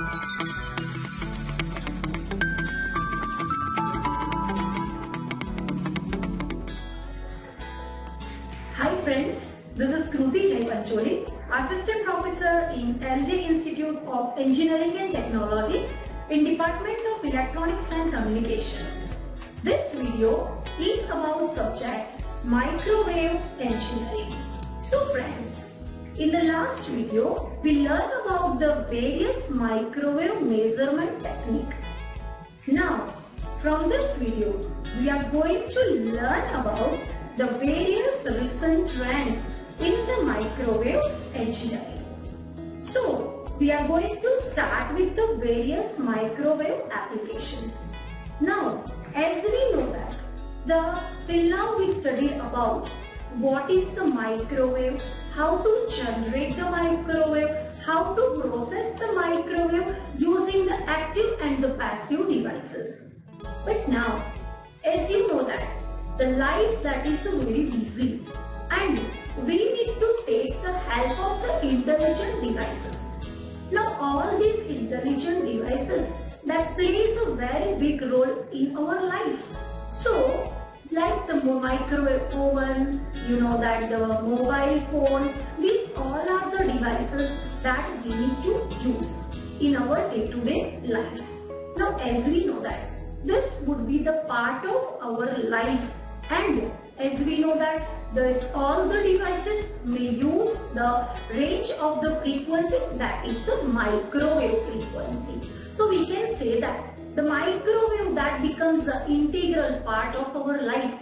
Hi friends, this is Kruti Jaipancholi, Assistant Professor in LJ Institute of Engineering and Technology in Department of Electronics and Communication. This video is about subject Microwave Engineering. So friends, in the last video, we learned about the various microwave measurement technique. Now, from this video, we are going to learn about the various recent trends in the microwave engineering. So, we are going to start with the various microwave applications. Now, as we know that, till now we studied about what is the microwave, how to generate the microwave, how to process the microwave using the active and the passive devices. But now, as you know that, the life that is very busy and we need to take the help of the intelligent devices. Now all these intelligent devices that plays a very big role in our life. So like the microwave oven, you know that the mobile phone, these all are the devices that we need to use in our day-to-day life. Now as we know that this would be the part of our life. And as we know that all the devices may use the range of the frequency, that is the microwave frequency. So we can say that the microwave that becomes the integral part of our life,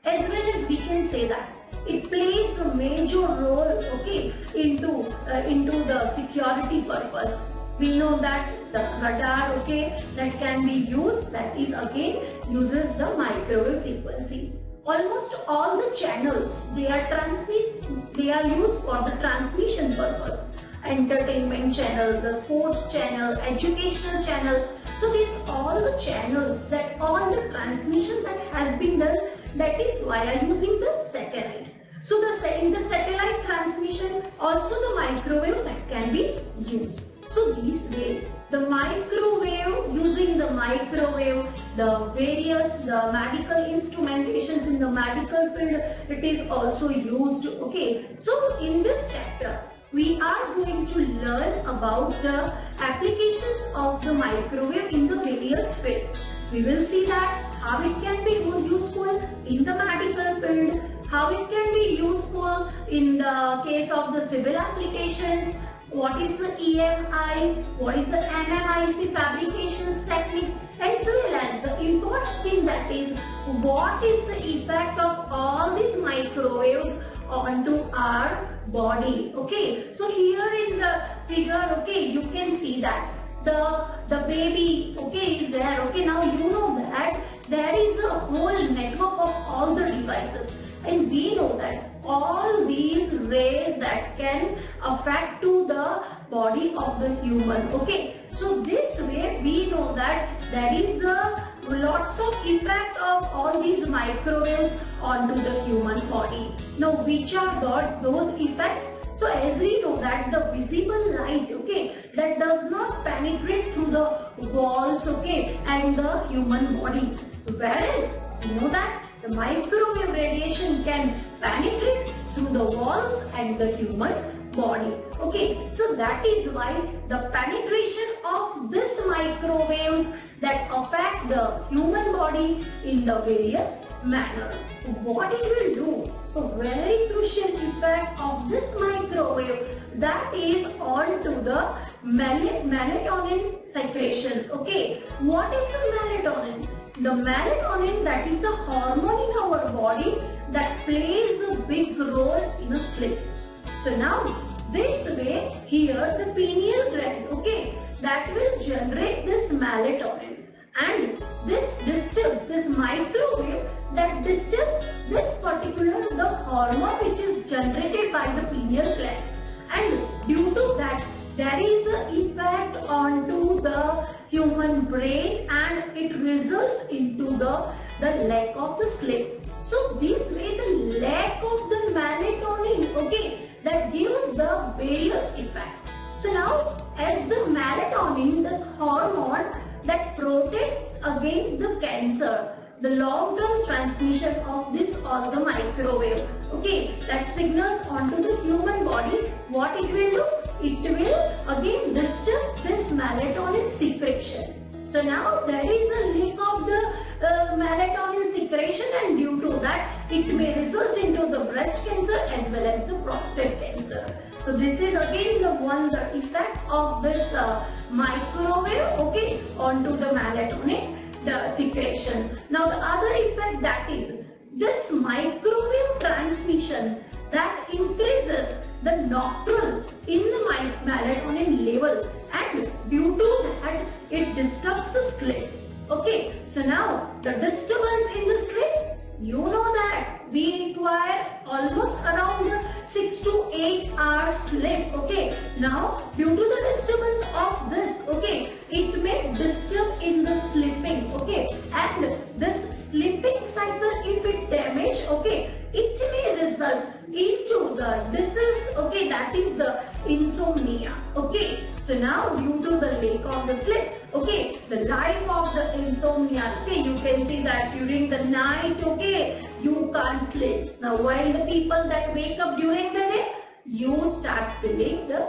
as well as we can say that it plays a major role, okay, into the security purpose. We know that the radar, okay, that can be used, that is again uses the microwave frequency. Almost all the channels they are used for the transmission purpose. Entertainment channel, the sports channel, educational channel. So these all the channels, that all the transmission that has been done, that is via using the satellite. So in the satellite transmission also the microwave that can be used. So this way the microwave, using the microwave, the medical instrumentations in the medical field, it is also used. Okay, so in this chapter we are going to learn about the applications of the microwave in the various field. We will see that how it can be useful in the medical field, how it can be useful in the case of the civil applications, what is the EMI, what is the MMIC fabrications technique, as well as the important thing, that is what is the effect of all these microwaves onto our body. Okay, so here in the figure, okay, you can see that the baby, okay, is there. Okay, now you know that there is a whole network of all the devices, and we know that all these rays that can affect to the body of the human. Okay, so this way we know that there is lots of effect of all these microwaves onto the human body. Now which are those effects? So as we know that the visible light, okay, that does not penetrate through the walls, okay, and the human body, whereas we know that the microwave radiation can penetrate through the walls and the human body. Okay, so that is why the penetration of these microwaves that affect the human body in the various manner. What it will do, the very crucial effect of this microwave, that is on to the melatonin secretion. Okay, what is the melatonin? The melatonin, that is a hormone in our body that plays a big role in a sleep. So now this way here the pineal gland, okay, that will generate this melatonin, and this disturbs, this microwave that disturbs this particular the hormone which is generated by the pineal gland, and due to that there is an effect onto the human brain and it results into the lack of the sleep. So this way the lack of the melatonin, okay, that gives the various effect. So now, as the melatonin, this hormone that protects against the cancer, the long-term transmission of this all the microwave, okay, that signals onto the human body, what it will do? It will again disturb this melatonin secretion. So now there is a leak of the melatonin secretion, and due to that it may result into the breast cancer as well as the prostate cancer. So this is again the effect of this microwave, okay, onto the melatonin secretion. Now the other effect, that is this microwave transmission that increases the nocturnal in the melatonin level, and due to that it disturbs the sleep. Okay, so now the disturbance in the sleep, you know that we require almost around 6 to 8 hours sleep. Okay, now due to the disturbance of this, okay, it may disturb in the sleeping, okay, and this sleeping cycle, if it damaged, okay, it may result into the disease, okay, that is the insomnia. Okay, so now due to the lack of the sleep, okay, the life of the insomnia, okay, you can see that during the night, okay, you can't sleep. Now while the people that wake up during the day, you start feeling the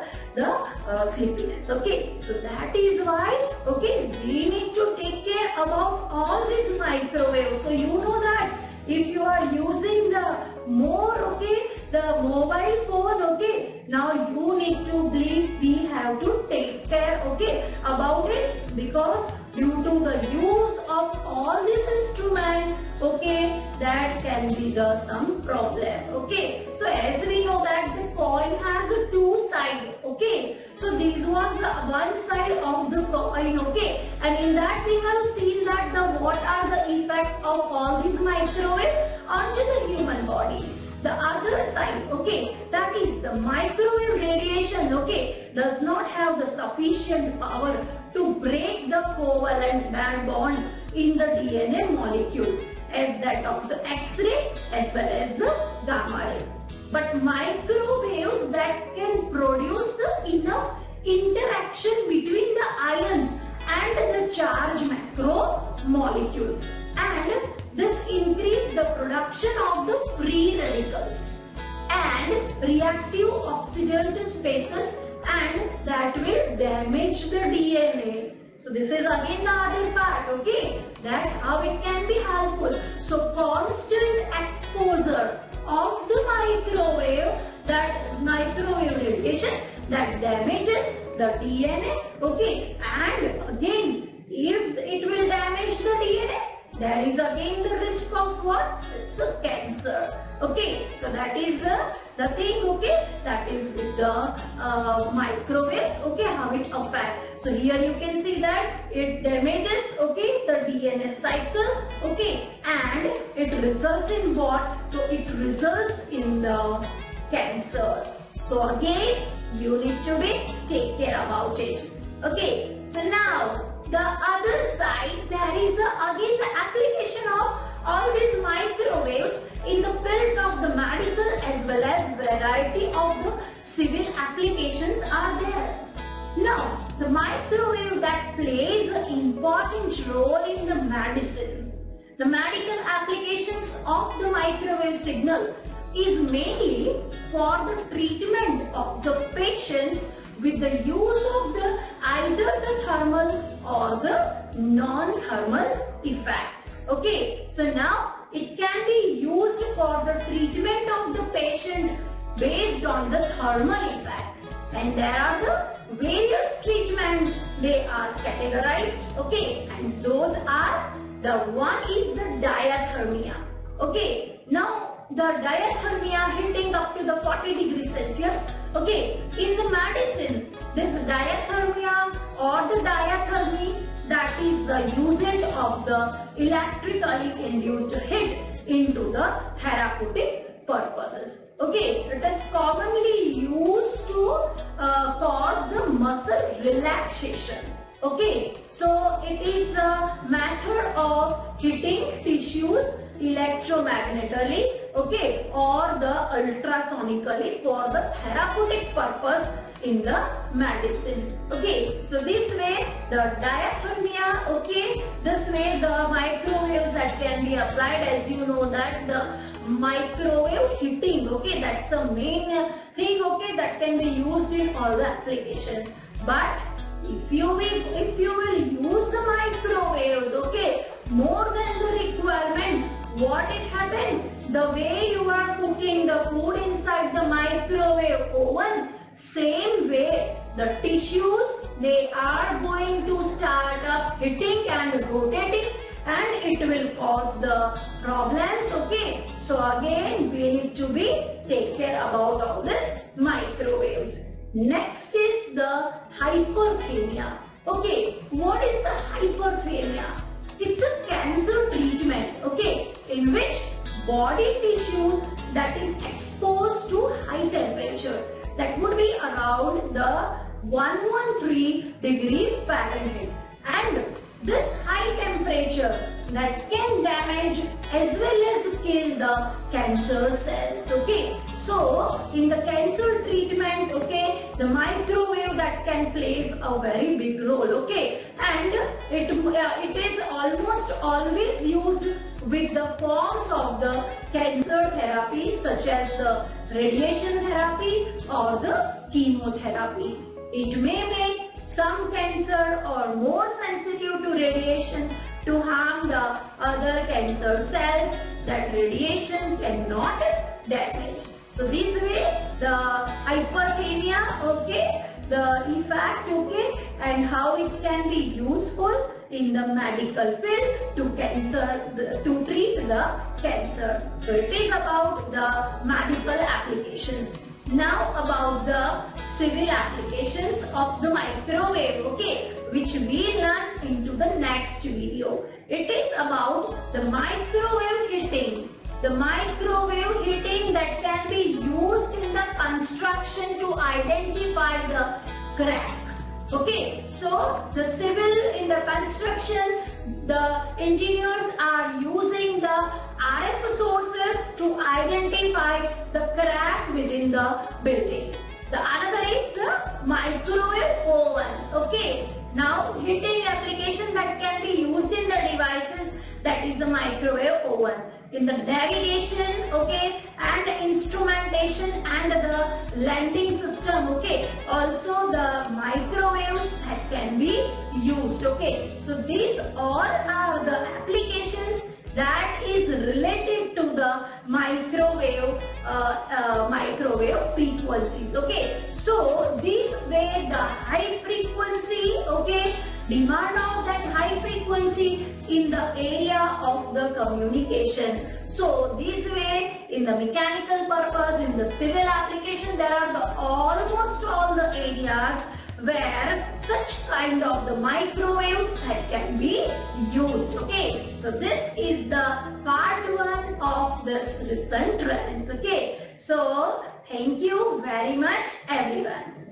sleepiness. Okay, so that is why, okay, we need to take care about all these microwaves. So you know that if you are using the more, okay, the mobile phone, okay, now you need to please have to take care, okay, about it, because due to the use of all this instrument, okay, that can be some problem. Okay, so as we know that the coin has a two sides, okay, so this was the one side of the coin, okay, and in that we have seen that what are the effect of all these microwave onto the human body. The other side, okay, that is the microwave radiation, okay, does not have the sufficient power to break the covalent bond in the DNA molecules as that of the X-ray as well as the gamma ray. But microwaves that can produce the enough interaction between the ions and the charged macromolecules, and this increase the production of the free radicals and reactive oxidative species, and that will damage the DNA. So this is again the other part, okay, that how it can be helpful. So constant exposure of the microwave, that microwave radiation that damages the DNA, okay, and again if it will damage the DNA, there is again the risk of what? It's a cancer. Okay, so that is the thing, okay, that is with the microwaves, okay, how it affects. So here you can see that it damages, okay, the DNA cycle, okay, and it results in what? So it results in the cancer. So again, you need to take care about it. Okay, so now the other side, there is again the application of all these microwaves in the field of the medical as well as variety of the civil applications are there. Now, the microwave that plays an important role in the medicine. The medical applications of the microwave signal is mainly for the treatment of the patients with the use of the either the thermal or the non-thermal effect. Okay, so now it can be used for the treatment of the patient based on the thermal effect, and there are the various treatment, they are categorized, okay, and those are, the one is the diathermia. Okay, now the diathermia hitting up to the 40 degrees Celsius. Okay, in the medicine, this diathermia or the diathermy, that is the usage of the electrically induced heat into the therapeutic purposes. Okay, it is commonly used to cause the muscle relaxation. Okay, so it is the method of heating tissues electromagnetically, okay, or the ultrasonically for the therapeutic purpose in the medicine. Okay, so this way the diathermia, okay, this way the microwaves that can be applied, as you know that the microwave heating, okay, that's a main thing, okay, that can be used in all the applications. But if you will use the microwaves, okay, more than the requirement, what it happened? The way you are cooking the food inside the microwave oven, same way the tissues, they are going to start up hitting and rotating, and it will cause the problems, okay. So again we need to take care about all this microwaves. Next is the hyperthermia. Okay, what is the hyperthermia? It's a cancer treatment, okay, in which body tissues that is exposed to high temperature, that would be around the 113 degree Fahrenheit, and this high temperature that can damage as well as kill the cancer cells, okay. So in the cancer treatment, okay, the microwave that can plays a very big role, okay, and it is almost always used with the forms of the cancer therapy such as the radiation therapy or the chemotherapy. It may make some cancer or more sensitive to radiation to harm the other cancer cells that radiation cannot damage. So this way the hyperthermia, okay, the effect, okay, and how it can be useful in the medical field to treat the cancer. So it is about the medical applications. Now about the civil applications of the microwave, okay, which we learn into the next video. It is about the microwave heating. The microwave heating that can be used in the construction to identify the crack. Okay, so the civil in the construction, the engineers are using the RF sources to identify the crack within the building. The another is the microwave oven. Okay, now heating application that can be used in the devices, that is the microwave oven. In the navigation, okay, and instrumentation and the landing system, okay, also the microwaves that can be used, okay. So these all are the applications that is related to the microwave frequencies, okay. So this way the high frequency, okay, demand of that high frequency in the area of the communication. So this way in the mechanical purpose, in the civil application, there are the almost all the areas where such kind of the microwaves that can be used, okay. So this is the part 1 of this recent trends, okay. So thank you very much everyone.